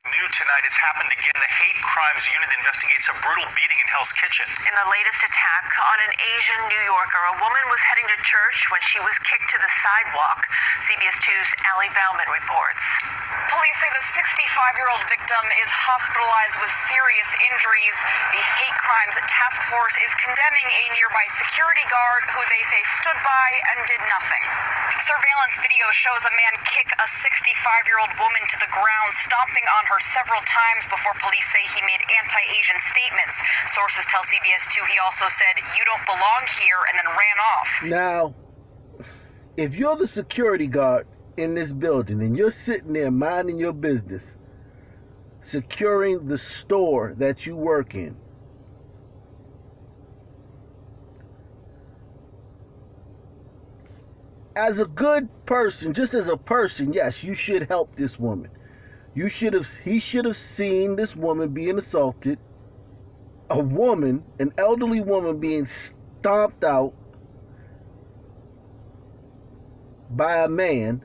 New tonight, it's happened again. The Hate Crimes Unit investigates a brutal beating in Hell's Kitchen. In the latest attack on an Asian New Yorker, a woman was heading to church when she was kicked to the sidewalk. CBS 2's Allie Bauman reports. Police say the 65-year-old victim is hospitalized with serious injuries. The Hate Crimes Task Force is condemning a nearby security guard who they say stood by and did nothing. Surveillance video shows a man kick a 65-year-old woman to the ground, stomping on her several times before police say he made anti-Asian statements. Sources tell CBS 2 he also said, "You don't belong here," and then ran off. Now, if you're the security guard in this building and you're sitting there minding your business, securing the store that you work in, as a good person, just as a person, yes, you should help this woman. He should have seen this woman being assaulted, a woman, an elderly woman being stomped out by a man,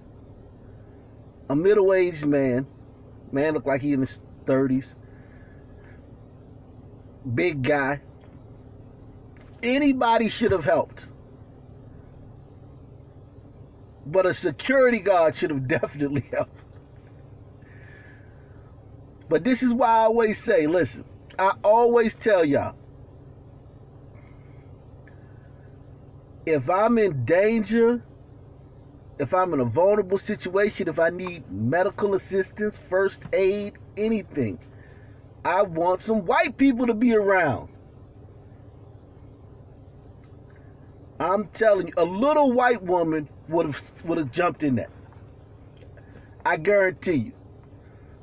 a middle-aged man looked like he in his 30s, big guy. Anybody should have helped. But a security guard should have definitely helped. But this is why I always say, listen, I always tell y'all, if I'm in danger, if I'm in a vulnerable situation, if I need medical assistance, first aid, anything, I want some white people to be around. I'm telling you, a little white woman would have jumped in that. I guarantee you.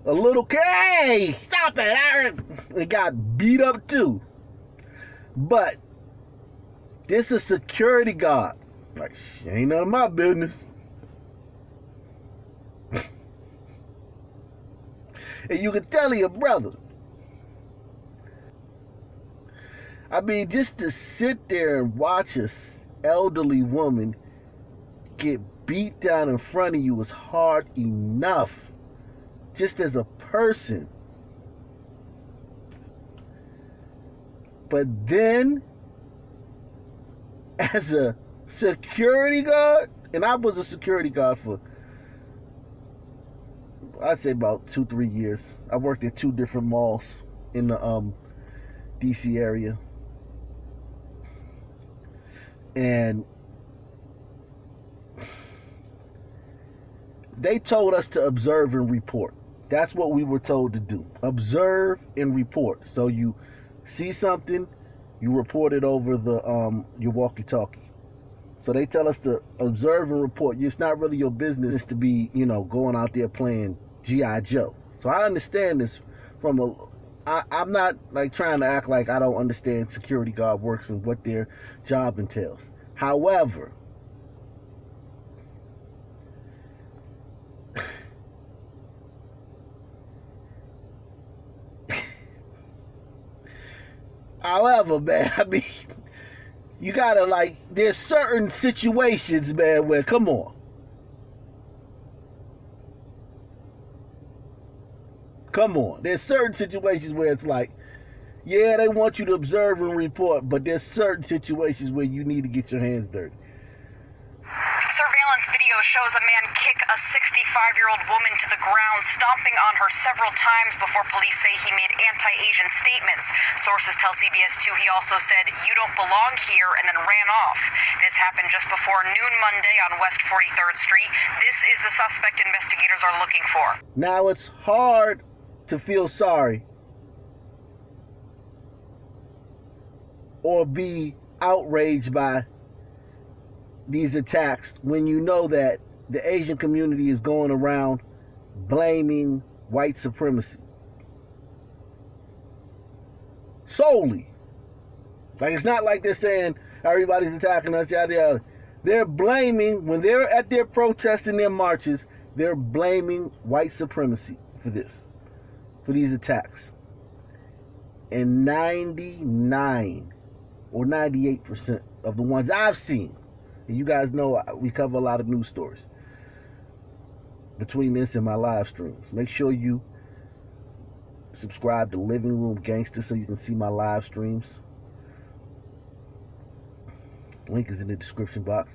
A little kid, hey, stop it! It got beat up too. But this is a security guard. Like, ain't none of my business. And you can tell your brother. I mean, just to sit there and watch a elderly woman get beat down in front of you is hard enough. Just as a person. But then, as a security guard, and I was a security guard for, I'd say about 2-3 years. I worked at 2 different malls in the DC area. And they told us to observe and report. That's what we were told to do. Observe and report. So you see something, you report it over the your walkie-talkie. So they tell us to observe and report. It's not really your business to be, going out there playing G.I. Joe. So I understand this from I'm not like trying to act like I don't understand security guard works and what their job entails. However, man, I mean, you gotta there's certain situations, man, where, come on. Come on. There's certain situations where it's like, yeah, they want you to observe and report, but there's certain situations where you need to get your hands dirty. Surveillance video shows a man kick a 65-year-old woman to the ground, stomping on her several times before police say he made anti-Asian statements. Sources tell CBS 2 he also said, "You don't belong here," and then ran off. This happened just before noon Monday on West 43rd Street. This is the suspect investigators are looking for. Now, it's hard to feel sorry or be outraged by these attacks when you know that the Asian community is going around blaming white supremacy solely. Like, it's not like they're saying everybody's attacking us, yada yada. They're blaming, when they're at their protests and their marches, they're blaming white supremacy for this, for these attacks. And 99 or 98% of the ones I've seen, and you guys know we cover a lot of news stories between this and my live streams. Make sure you subscribe to Living Room Gangster so you can see my live streams. Link is in the description box.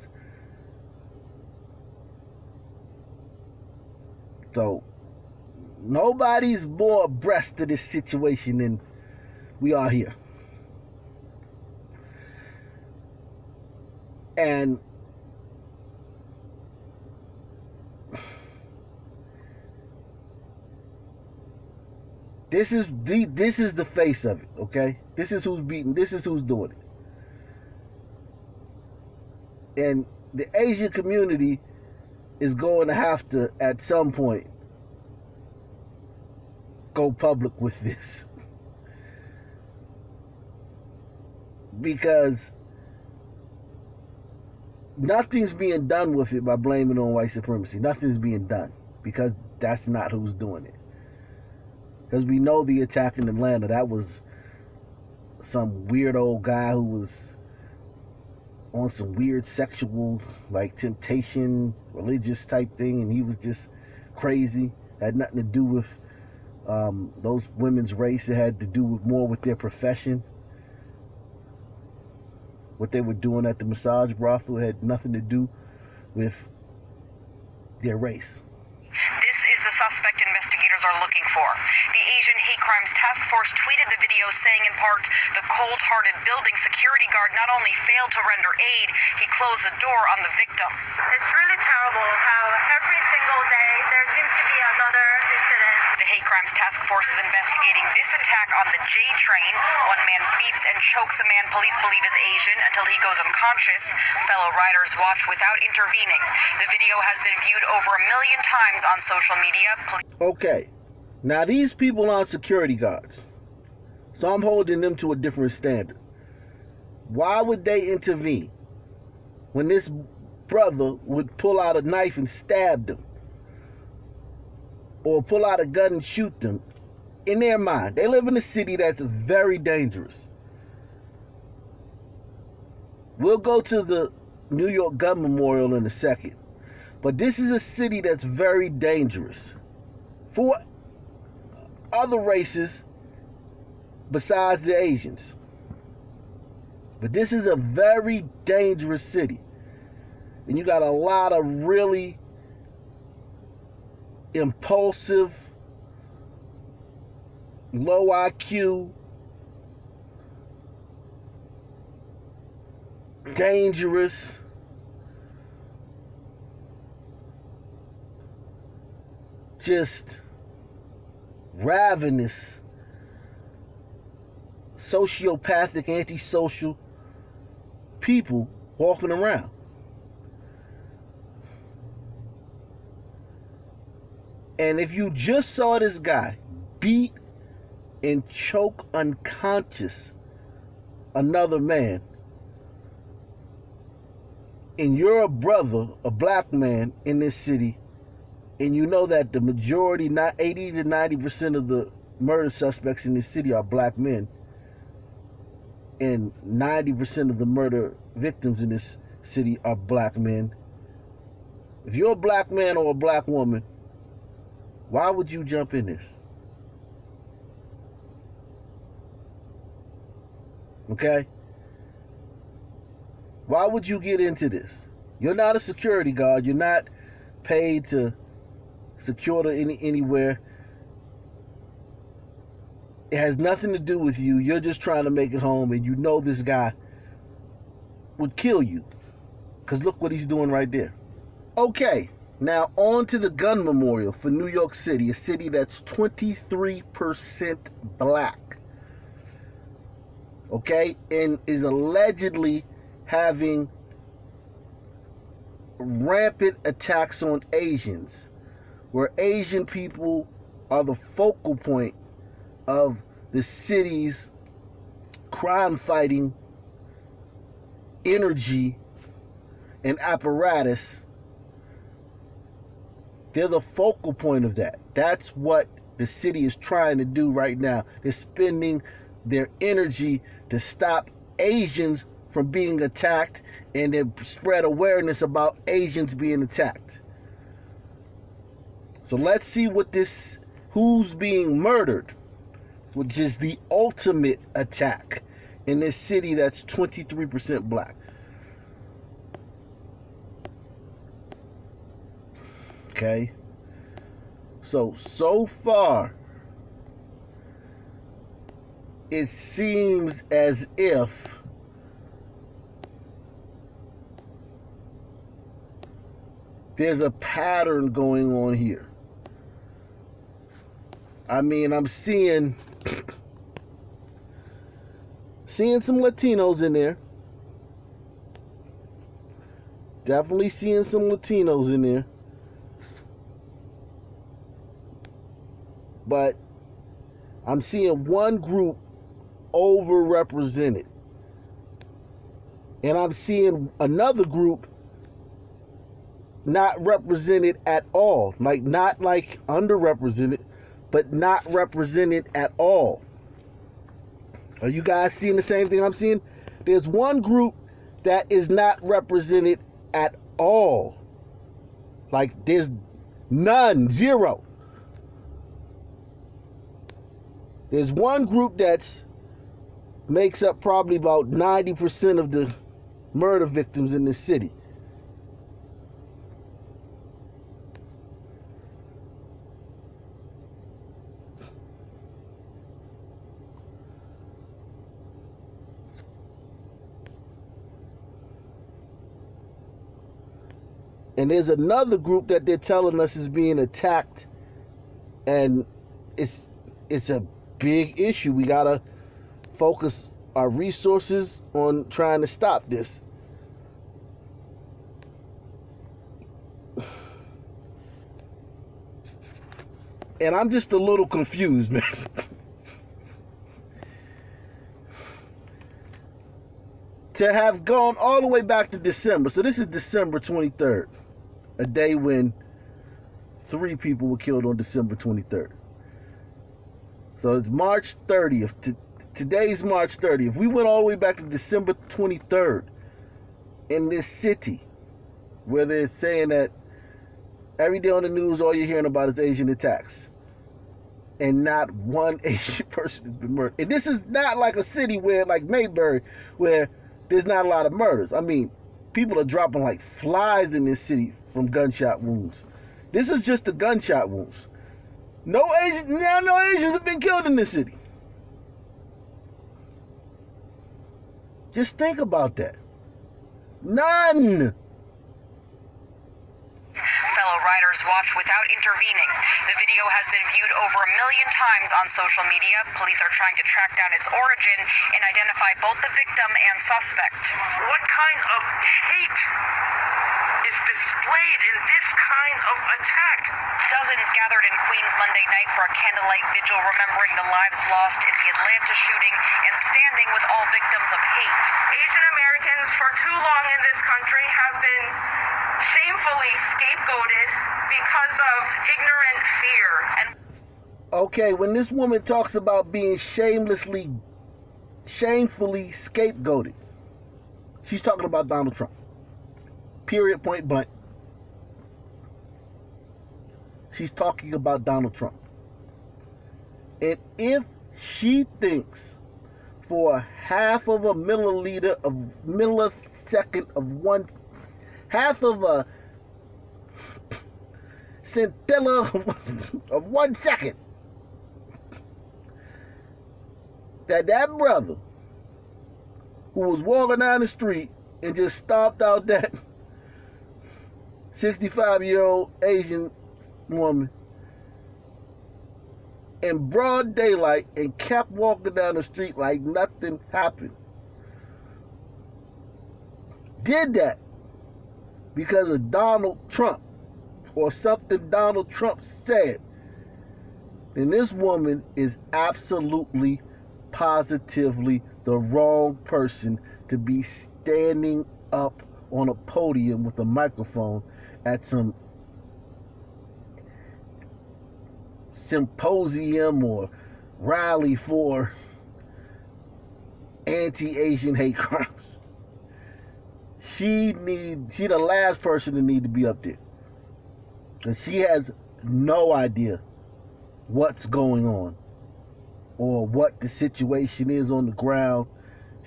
So, nobody's more abreast of this situation than we are here. And this is the face of it, okay? This is who's beating, this is who's doing it. And the Asian community is going to have to, at some point, go public with this. Because nothing's being done with it by blaming it on white supremacy. Nothing's being done. Because that's not who's doing it. Because we know the attack in Atlanta, that was some weird old guy who was on some weird sexual, like, temptation, religious type thing, and he was just crazy. Had nothing to do with those women's race. It had to do more with their profession. What they were doing at the massage brothel had nothing to do with their race. This is the suspect investigators are looking for. The Asian Hate Crimes Task Force tweeted the video saying, in part, the cold-hearted building security guard not only failed to render aid, he closed the door on the victim. It's really terrible how every single day there seems to be another incident. The Hate Crimes Task Force is investigating this attack on the J train. One man beats and chokes a man police believe is Asian until he goes unconscious. Fellow riders watch without intervening. The video has been viewed over 1 million times on social media. Okay, now these people aren't security guards, so I'm holding them to a different standard. Why would they intervene when this brother would pull out a knife and stab them, or pull out a gun and shoot them? In their mind, they live in a city that's very dangerous. We'll go to the New York Gun Memorial in a second, but this is a city that's very dangerous for other races besides the Asians. But this is a very dangerous city, and you got a lot of really impulsive, low IQ, dangerous, just ravenous, sociopathic, antisocial people walking around. And if you just saw this guy beat and choke unconscious another man, and you're a brother, a black man in this city, and you know that the majority, not 80 to 90% of the murder suspects in this city are black men, and 90% of the murder victims in this city are black men. If you're a black man or a black woman, why would you jump in this? Okay? Why would you get into this? You're not a security guard. You're not paid to secure anywhere. It has nothing to do with you. You're just trying to make it home, and you know this guy would kill you. Because look what he's doing right there. Okay, now on to the gun memorial for New York City, a city that's 23% black. Okay, and is allegedly having rampant attacks on Asians, where Asian people are the focal point of the city's crime-fighting energy and apparatus. They're the focal point of that. That's what the city is trying to do right now. They're spending their energy to stop Asians from being attacked, and then spread awareness about Asians being attacked. So let's see what who's being murdered which is the ultimate attack in this city that's 23% black. Okay? So far, it seems as if there's a pattern going on here. I mean, I'm seeing some Latinos in there. Definitely seeing some Latinos in there. But I'm seeing one group overrepresented. And I'm seeing another group not represented at all. Like, not like underrepresented, but not represented at all. Are you guys seeing the same thing I'm seeing? There's one group that is not represented at all. Like, there's none, zero. There's one group that's makes up probably about 90% of the murder victims in this city. And there's another group that they're telling us is being attacked, and it's a big issue. We gotta focus our resources on trying to stop this. And I'm just a little confused, man. To have gone all the way back to December. So this is December 23rd. A day when 3 people were killed on December 23rd. So it's March 30th. Today's March 30th. We went all the way back to December 23rd in this city where they're saying that every day on the news all you're hearing about is Asian attacks. And not one Asian person has been murdered. And this is not like a city where, like Mayberry, where there's not a lot of murders. I mean, people are dropping like flies in this city from gunshot wounds. This is just the gunshot wounds. No Asians have been killed in this city. Just think about that. None. Fellow riders watch without intervening. The video has been viewed over 1 million times on social media. Police are trying to track down its origin and identify both the victim and suspect. What kind of hate is displayed in this kind of attack? Dozens gathered in Queens Monday night for a candlelight vigil remembering the lives lost in the Atlanta shooting and standing with all victims of hate. Asian Americans for too long in this country have been shamefully scapegoated because of ignorant fear. Okay, when this woman talks about being shamefully scapegoated, she's talking about Donald Trump. Period, point blank. She's talking about Donald Trump. And if she thinks for half of a millisecond of one, half of a scintilla of 1 second, that brother who was walking down the street and just stomped out that 65-year-old Asian woman in broad daylight and kept walking down the street like nothing happened, did that because of Donald Trump or something Donald Trump said, then this woman is absolutely, positively the wrong person to be standing up on a podium with a microphone at some symposium or rally for anti-Asian hate crimes. She the last person to need to be up there. And she has no idea what's going on. or what the situation is on the ground.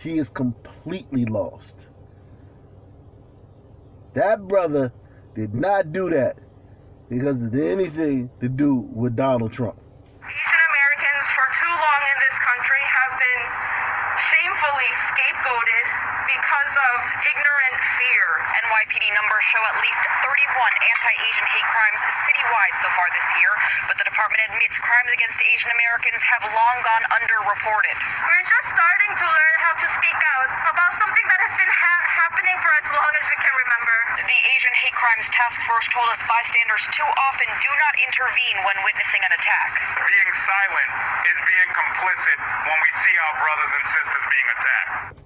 She is completely lost. That brother did not do that because of anything to do with Donald Trump. Asian Americans for too long in this country have been shamefully scapegoated because of ignorant fear. NYPD numbers show at least 31 anti-Asian hate crimes citywide so far this year, but the department admits crimes against Asian Americans have long gone underreported. We're just starting to learn how to speak out about something that has been happening for as long as we can remember. The Asian Hate Crimes Task Force told us bystanders too often do not intervene when witnessing an attack. Being silent is being complicit when we see our brothers and sisters being attacked.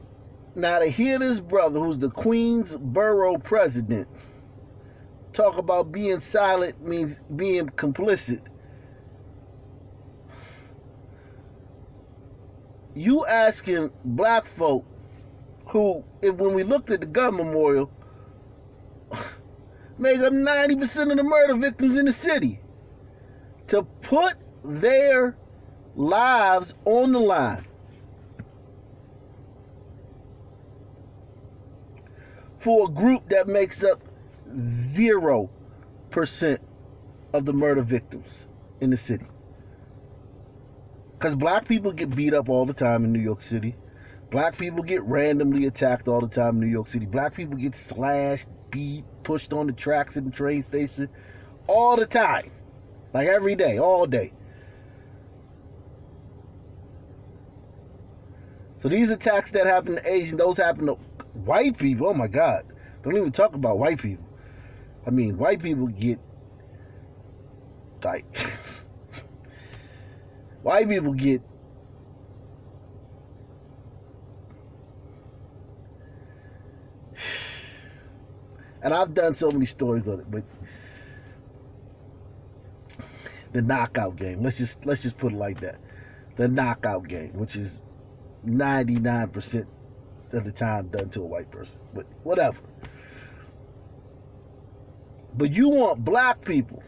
Now to hear this brother, who's the Queensborough president, talk about being silent means being complicit. You asking black folk who, when we looked at the gun memorial, make up 90% of the murder victims in the city, to put their lives on the line for a group that makes up 0% of the murder victims in the city. Because black people get beat up all the time in New York City. Black people get randomly attacked all the time in New York City. Black people get slashed, beat, pushed on the tracks in the train station all the time. Like every day, all day. So these attacks that happen to Asians, those happen to white people. Oh my God. Don't even talk about white people. I mean, white people get like white people get and I've done so many stories on it, but the knockout game, let's just put it like that. The knockout game, which is 99% of the time done to a white person, but whatever. But you want black people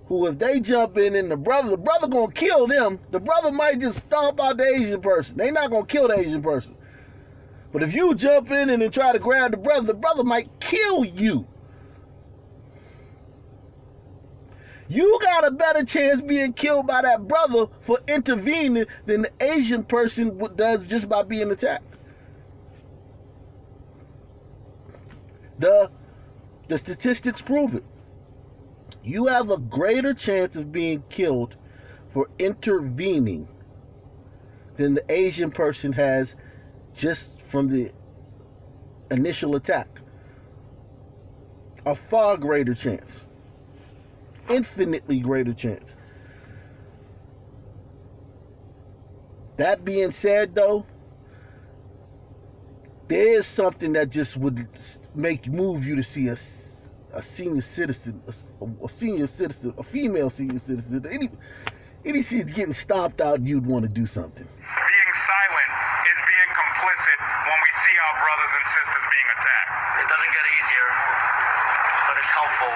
who, if they jump in and the brother gonna kill them. The brother might just stomp out the Asian person. They not gonna kill the Asian person. But if you jump in and then try to grab the brother might kill you. You got a better chance being killed by that brother for intervening than the Asian person does just by being attacked. The statistics prove it. You have a greater chance of being killed for intervening than the Asian person has just from the initial attack. A far greater chance. Infinitely greater chance. That being said, though, there is something that just would move you to see a senior citizen, a female senior citizen, any seat getting stomped out, you'd want to do something. Being silent is being complicit when we see our brothers and sisters being attacked. It doesn't get easier, but it's helpful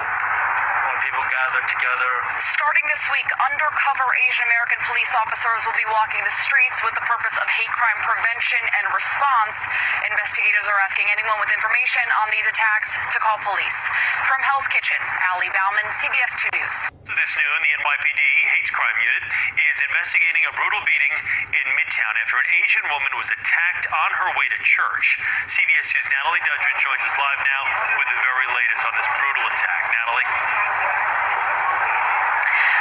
when people gather together. Starting this week, undercover Asian American police officers will be walking the streets with the purpose of hate crime prevention and response. Investigators are asking anyone with information on these attacks to call police. From Hell's Kitchen, Ali Bauman, CBS 2 News. This noon, the NYPD Hate Crime Unit is investigating a brutal beating in Midtown after an Asian woman was attacked on her way to church. CBS 2's Natalie Dudridge joins us live now with the very latest on this brutal attack. Natalie?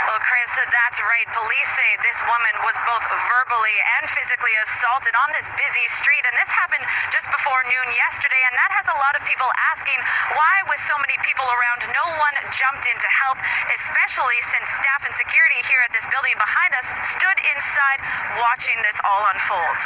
Well, Chris, that's right. Police say this woman was both verbally and physically assaulted on this busy street, and this happened just before noon yesterday, and that has a lot of people asking why, with so many people around, no one jumped in to help, especially since staff and security here at this building behind us stood inside watching this all unfold.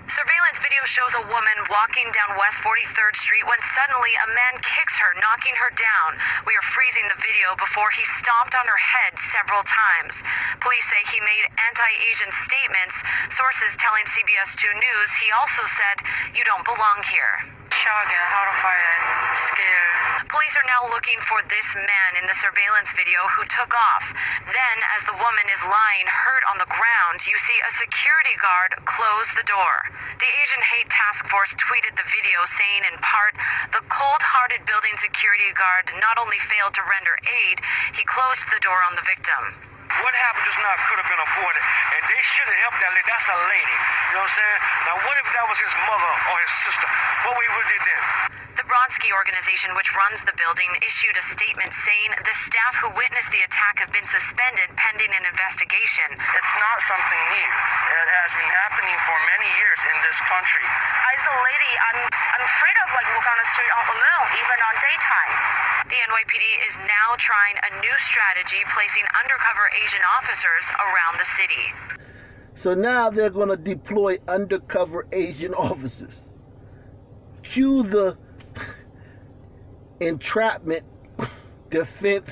Surveillance video shows a woman walking down West 43rd Street when suddenly a man kicks her, knocking her down. We are freezing the video before he stomped on her head several times. Police say he made anti-Asian statements. Sources telling CBS 2 News he also said, "You don't belong here." shocked and horrified and scared. Police are now looking for this man in the surveillance video who took off. Then, as the woman is lying hurt on the ground, you see a security guard close the door. The Asian Hate Task Force tweeted the video saying, in part, the cold-hearted building security guard not only failed to render aid, he closed the door on the victim. What happened just now could have been avoided, and they should have helped that lady. That's a lady. You know what I'm saying? Now, what if that was his mother or his sister? What would he did then? The Brodsky organization, which runs the building, issued a statement saying the staff who witnessed the attack have been suspended pending an investigation. It's not something new. It has been happening for many years in this country. As a lady, I'm afraid of like walking on the street alone, even on daytime. The NYPD is now trying a new strategy, placing undercover Asian officers around the city. So now they're going to deploy undercover Asian officers. Cue the entrapment defense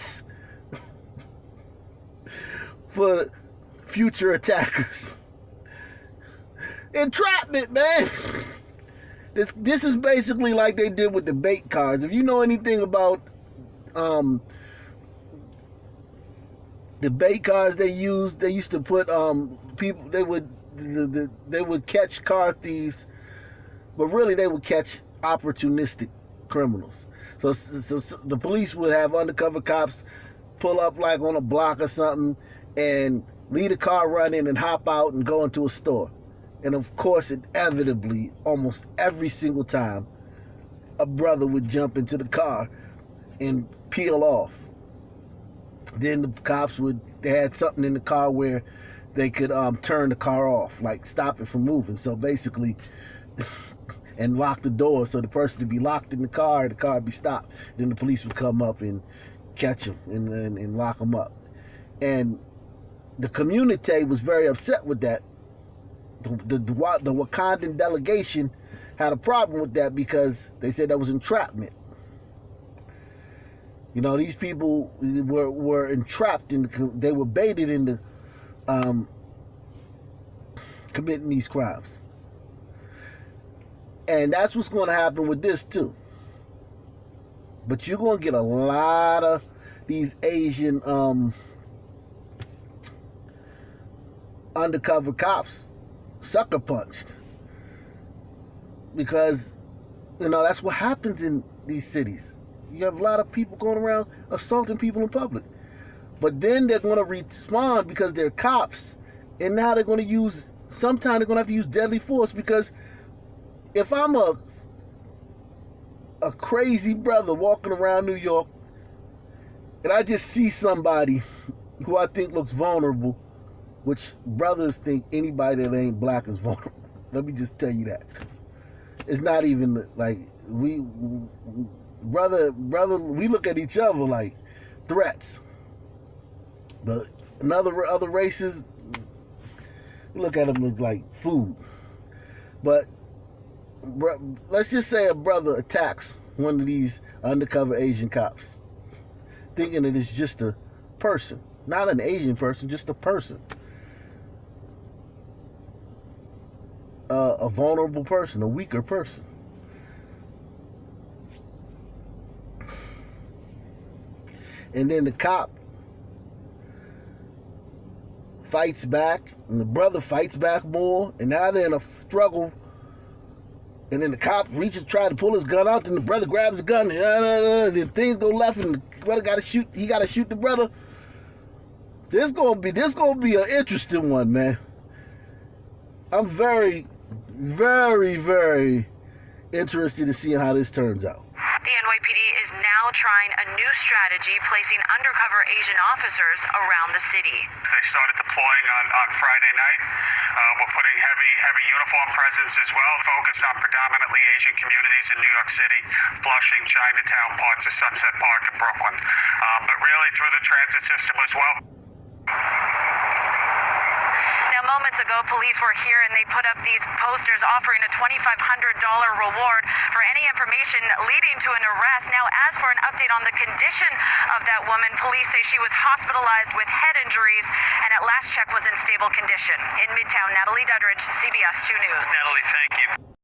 for future attackers. Entrapment, man. This is basically like they did with the bait cards. If you know anything about the bait cards they used to put people, they would catch car thieves, but really they would catch opportunistic criminals. So the police would have undercover cops pull up like on a block or something and leave the car running and hop out and go into a store. And of course, inevitably, almost every single time, a brother would jump into the car and peel off. Then the cops they had something in the car where they could turn the car off, like stop it from moving. So basically, and lock the door so the person would be locked in the car would be stopped. Then the police would come up and catch him and lock him up. And the community was very upset with that. The Wakandan delegation had a problem with that because they said that was entrapment. You know, these people were entrapped they were baited into committing these crimes. And that's what's going to happen with this too. But you're going to get a lot of these Asian undercover cops sucker punched, because you know that's what happens in these cities. You have a lot of people going around assaulting people in public, but then they're going to respond because they're cops, and now they're going to sometimes they're going to have to use deadly force. Because if I'm a crazy brother walking around New York and I just see somebody who I think looks vulnerable, which brothers think anybody that ain't black is vulnerable. Let me just tell you that. It's not even like we look at each other like threats. But other races, we look at them as like food. But let's just say a brother attacks one of these undercover Asian cops, thinking that it's just a person, not an Asian person, just a person. A vulnerable person, a weaker person. And then the cop fights back, and the brother fights back more, and now they're in a struggle. And then the cop tries to pull his gun out, and the brother grabs the gun, and then things go left, and the brother got to shoot the brother. This gonna be an interesting one, man. I'm very, very, very interested in seeing how this turns out. The NYPD is now trying a new strategy, placing undercover Asian officers around the city. They started deploying on Friday night. We're putting heavy uniform presence as well, focused on predominantly Asian communities in New York City, Flushing, Chinatown, parts of Sunset Park and Brooklyn, but really through the transit system as well. Now, moments ago, police were here and they put up these posters offering a $2,500 reward for any information leading to an arrest. Now, as for an update on the condition of that woman, police say she was hospitalized with head injuries and at last check was in stable condition. In Midtown, Natalie Duddridge, CBS 2 News. Natalie, thank you.